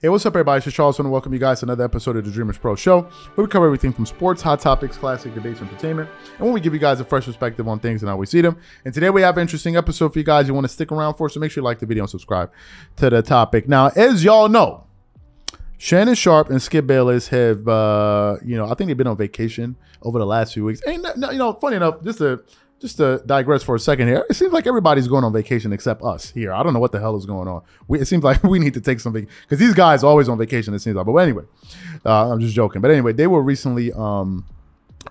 Hey, what's up, everybody? It's Charles, and welcome you guys to another episode of the Dreamerspro Show, where we cover everything from sports, hot topics, classic debates, entertainment, and when we give you guys a fresh perspective on things and how we see them. And today we have an interesting episode for you guys. You want to stick around for, so make sure you like the video and subscribe to the topic. Now, as y'all know, Shannon Sharpe and Skip Bayless have, I think they've been on vacation over the last few weeks. And funny enough, just to digress for a second here, it seems like everybody's going on vacation except us here. I don't know what the hell is going on. It seems like we need to take something, because these guys are always on vacation, it seems like. But anyway, I'm just joking. But anyway, they were recently on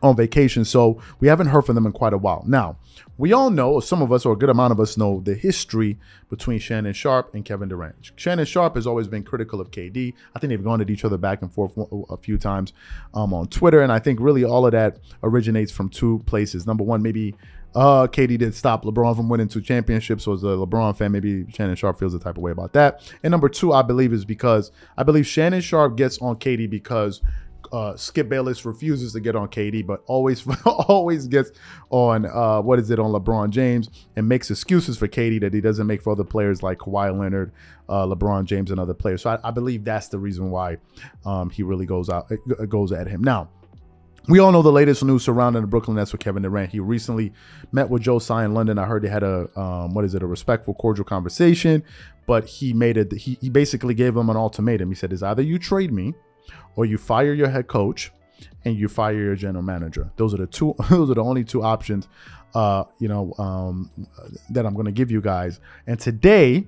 vacation, so we haven't heard from them in quite a while. Now, we all know, or some of us, or a good amount of us know, the history between Shannon Sharpe and Kevin Durant. Shannon Sharpe has always been critical of KD. I think they've gone at each other back and forth a few times on Twitter, and I think really all of that originates from two places. Number one, maybe KD didn't stop LeBron from winning 2 championships. So as a LeBron fan, maybe Shannon Sharpe feels the type of way about that. And number two, I believe, is because I believe Shannon Sharpe gets on KD because Skip Bayless refuses to get on KD, but always gets on on LeBron James, and makes excuses for KD that he doesn't make for other players like Kawhi Leonard, LeBron James, and other players. So I believe that's the reason why he really goes at him. Now, we all know the latest news surrounding the Brooklyn Nets with Kevin Durant. He recently met with Joe Tsai in London. I heard they had a respectful, cordial conversation, but he basically gave him an ultimatum. He said, "It's either you trade me, or you fire your head coach, and you fire your general manager. Those are the only two options, that I'm going to give you guys." And today,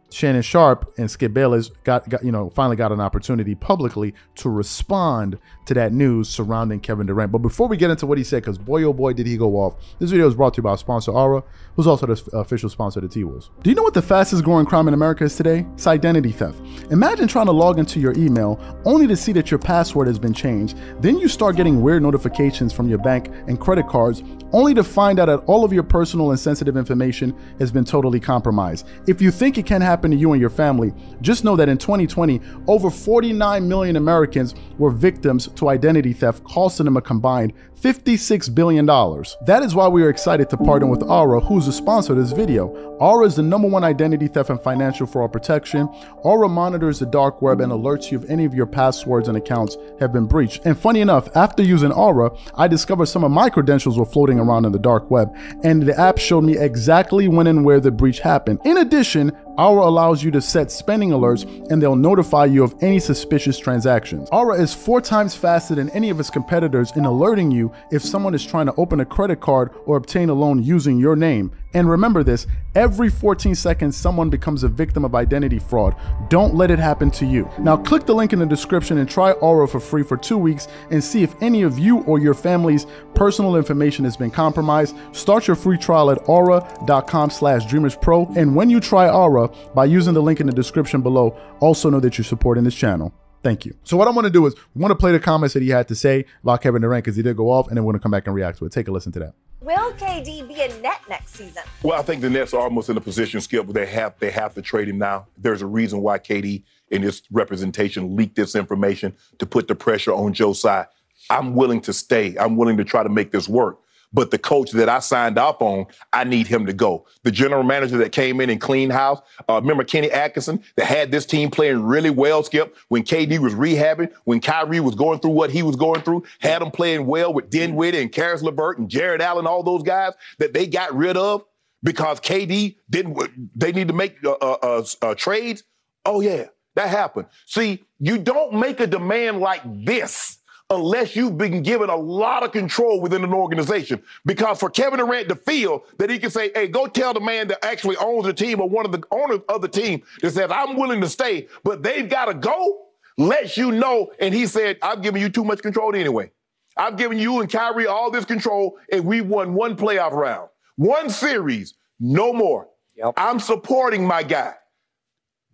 Shannon Sharpe and Skip Bayless finally got an opportunity publicly to respond to that news surrounding Kevin Durant. But before we get into what he said, because boy, oh boy, did he go off. This video is brought to you by our sponsor, Aura, who's also the official sponsor of the T-Wolves. Do you know what the fastest growing crime in America is today? It's identity theft. Imagine trying to log into your email only to see that your password has been changed. Then you start getting weird notifications from your bank and credit cards, only to find out that all of your personal and sensitive information has been totally compromised. If you think it can happen to you and your family, just know that in 2020, over 49 million Americans were victims to identity theft, costing them a combined $56 billion. That is why we are excited to partner with Aura, who's the sponsor of this video. Aura is the #1 identity theft and financial fraud protection. Aura monitors the dark web and alerts you if any of your passwords and accounts have been breached. And funny enough, after using Aura, I discovered some of my credentials were floating around in the dark web, and the app showed me exactly when and where the breach happened. In addition, Aura allows you to set spending alerts, and they'll notify you of any suspicious transactions. Aura is 4 times faster than any of its competitors in alerting you if someone is trying to open a credit card or obtain a loan using your name. And remember this, every 14 seconds, someone becomes a victim of identity fraud. Don't let it happen to you. Now click the link in the description and try Aura for free for 2 weeks and see if any of you or your family's personal information has been compromised. Start your free trial at aura.com/dreamerspro. And when you try Aura, by using the link in the description below, also know that you're supporting this channel. Thank you. So what I want to do is, we want to play the comments that he had to say about Kevin Durant, because he did go off, and then we're going to come back and react to it. Take a listen to that. Will KD be a net next season? Well, I think the Nets are almost in a position, Skip, where they have to trade him now. There's a reason why KD and his representation leaked this information to put the pressure on Joe Tsai. I'm willing to stay. I'm willing to try to make this work. But the coach that I signed up on, I need him to go. The general manager that came in and cleaned house, remember Kenny Atkinson, that had this team playing really well, Skip, when KD was rehabbing, when Kyrie was going through what he was going through, had him playing well with Dinwiddie and Karis LeVert and Jared Allen, all those guys that they got rid of because KD they need to make trades. Oh, yeah, that happened. See, you don't make a demand like this unless you've been given a lot of control within an organization. Because for Kevin Durant to feel that he can say, hey, go tell the man that actually owns the team or one of the owners of the team that says, I'm willing to stay, but they've got to go, lets you know. And he said, I've given you too much control anyway. I've given you and Kyrie all this control, and we won 1 playoff round, 1 series, no more. Yep. I'm supporting my guy.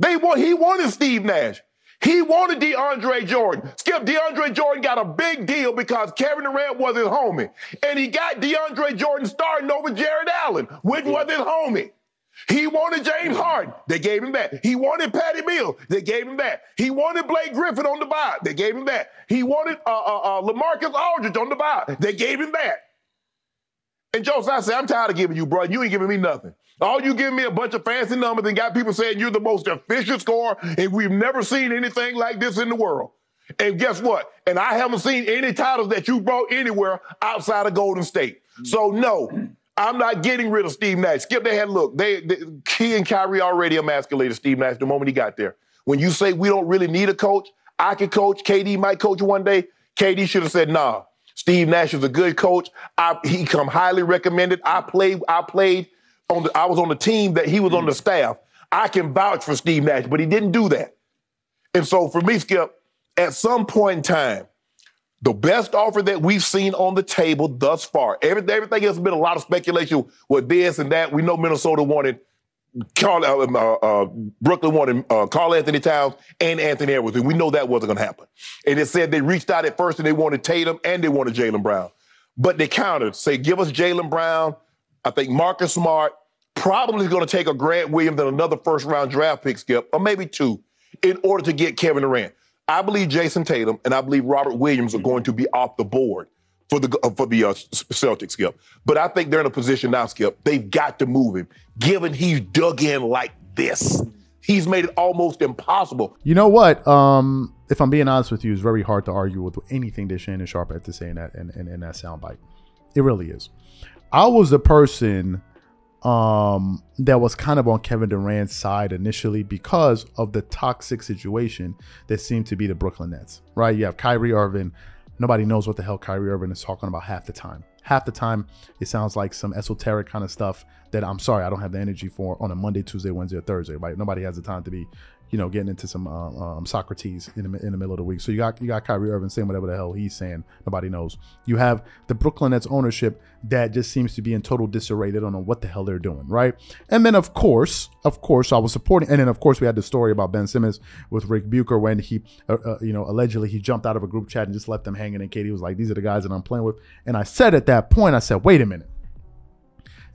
He wanted Steve Nash. He wanted DeAndre Jordan. Skip, DeAndre Jordan got a big deal because Kevin Durant was his homie. And he got DeAndre Jordan starting over Jared Allen, which was his homie. He wanted James Harden. They gave him that. He wanted Patty Mills. They gave him that. He wanted Blake Griffin on the buy. They gave him that. He wanted LaMarcus Aldridge on the buy. They gave him that. And Joe Tsai said, I'm tired of giving you, bro. You ain't giving me nothing. All you giving me a bunch of fancy numbers and got people saying you're the most efficient scorer, and we've never seen anything like this in the world. And guess what? And I haven't seen any titles that you brought anywhere outside of Golden State. So no, I'm not getting rid of Steve Nash. Skip, they had, look, he and Kyrie already emasculated Steve Nash the moment he got there. When you say we don't really need a coach, I can coach, KD might coach one day, KD should have said, nah, Steve Nash is a good coach. He come highly recommended. I was on the team that he was on the staff. I can vouch for Steve Nash, but he didn't do that. And so for me, Skip, at some point in time, the best offer that we've seen on the table thus far, everything else has been a lot of speculation with this and that. We know Minnesota wanted Brooklyn wanted Karl Anthony Towns and Anthony Edwards, and we know that wasn't going to happen. And it said they reached out at first and they wanted Tatum and they wanted Jaylen Brown. But they countered, say, give us Jaylen Brown. I think Marcus Smart probably is going to take a Grant Williams and another first-round draft pick, Skip, or maybe two, in order to get Kevin Durant. I believe Jason Tatum and I believe Robert Williams are going to be off the board for the Celtics, Skip. But I think they're in a position now, Skip. They've got to move him, given he's dug in like this. He's made it almost impossible. You know what? If I'm being honest with you, it's very hard to argue with anything that Shannon Sharpe had to say in that soundbite. It really is. I was the person that was kind of on Kevin Durant's side initially because of the toxic situation that seemed to be the Brooklyn Nets, right? You have Kyrie Irving. Nobody knows what the hell Kyrie Irving is talking about half the time. Half the time, it sounds like some esoteric kind of stuff that I'm sorry, I don't have the energy for on a Monday, Tuesday, Wednesday, or Thursday, right? Nobody has the time to be, getting into some Socrates in the middle of the week. So you got Kyrie Irving saying whatever the hell he's saying. Nobody knows. You have the Brooklyn Nets ownership that just seems to be in total disarray. They don't know what the hell they're doing, right? And then of course, I was supporting. And then of course we had the story about Ben Simmons with Rick Bucher when he, allegedly he jumped out of a group chat and just left them hanging. And KD was like, "These are the guys that I'm playing with." And I said at that point, I said, "Wait a minute.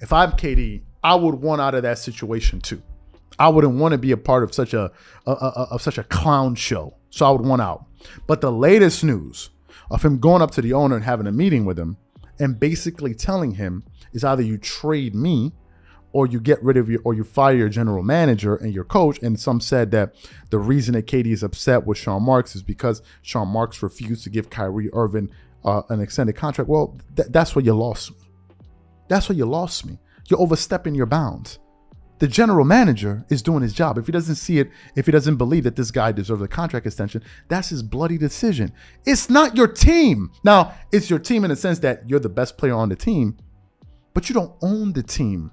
If I'm KD, I would want out of that situation too. I wouldn't want to be a part of such a clown show. So I would want out." But the latest news of him going up to the owner and having a meeting with him and basically telling him is either you trade me or you get rid of or you fire your general manager and your coach. And some said that the reason that KD is upset with Sean Marks is because Sean Marks refused to give Kyrie Irving an extended contract. Well, that's where you lost me. That's where you lost me. You're overstepping your bounds. The general manager is doing his job. If he doesn't see it, if he doesn't believe that this guy deserves a contract extension, that's his bloody decision. It's not your team. Now, it's your team in the sense that you're the best player on the team, but you don't own the team,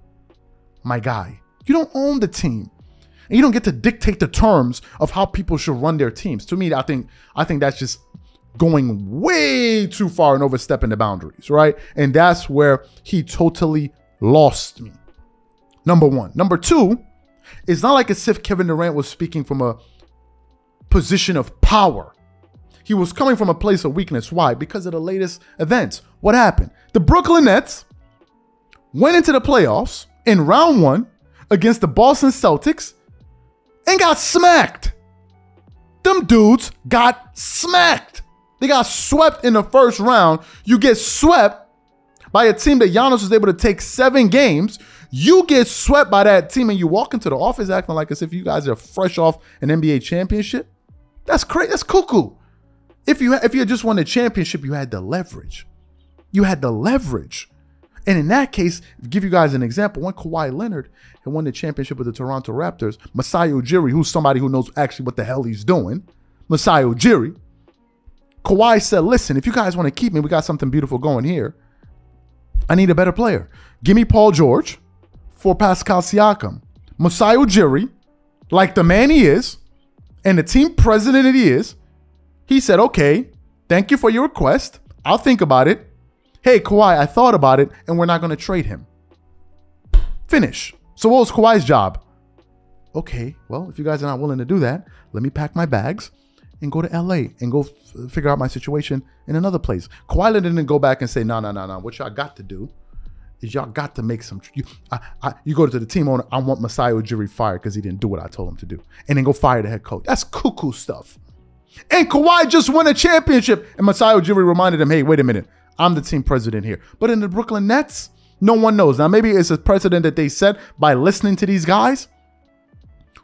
my guy. You don't own the team. And you don't get to dictate the terms of how people should run their teams. To me, I think that's just going way too far and overstepping the boundaries, right? And that's where he totally lost me. Number one. Number two, it's not like as if Kevin Durant was speaking from a position of power. He was coming from a place of weakness. Why? Because of the latest events. What happened? The Brooklyn Nets went into the playoffs in round one against the Boston Celtics and got smacked. Them dudes got smacked. They got swept in the first round. You get swept by a team that Giannis was able to take 7 games. You get swept by that team and you walk into the office acting like as if you guys are fresh off an NBA championship. That's crazy. That's cuckoo. If you had just won the championship, you had the leverage. You had the leverage. And in that case, to give you guys an example, when Kawhi Leonard had won the championship with the Toronto Raptors, Masai Ujiri, who's somebody who knows actually what the hell he's doing, Masai Ujiri, Kawhi said, "Listen, if you guys want to keep me, we got something beautiful going here. I need a better player. Give me Paul George for Pascal Siakam." Masai Ujiri, like the man he is, and the team president that he is, he said, "Okay, thank you for your request. I'll think about it. Hey, Kawhi, I thought about it, and we're not going to trade him." Finish. So what was Kawhi's job? Okay, well, if you guys are not willing to do that, let me pack my bags and go to LA and go figure out my situation in another place. Kawhi Leonard didn't go back and say, no. What y'all got to do is y'all got to make some, you go to the team owner, "I want Masai Ujiri fired because he didn't do what I told him to do." And then go fire the head coach. That's cuckoo stuff. And Kawhi just won a championship. And Masai Ujiri reminded him, "Hey, wait a minute. I'm the team president here." But in the Brooklyn Nets, No one knows. Now, maybe it's a precedent that they set by listening to these guys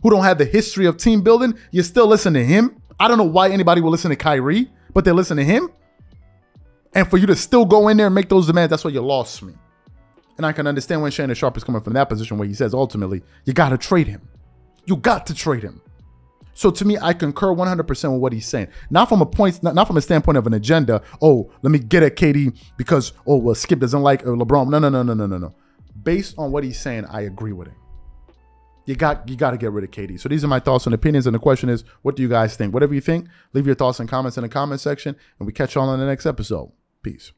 who don't have the history of team building. You still listen to him. I don't know why anybody will listen to Kyrie, but they listen to him. And for you to still go in there and make those demands, that's why you lost me. And I can understand when Shannon Sharpe is coming from that position where he says, ultimately, you got to trade him. You got to trade him. So to me, I concur 100% with what he's saying. Not from a standpoint of an agenda. Oh, let me get at KD because, oh, well, Skip doesn't like LeBron. No. Based on what he's saying, I agree with him. You got to get rid of KD. So these are my thoughts and opinions. And the question is, what do you guys think? Whatever you think, leave your thoughts and comments in the comment section. And we catch y'all on the next episode. Peace.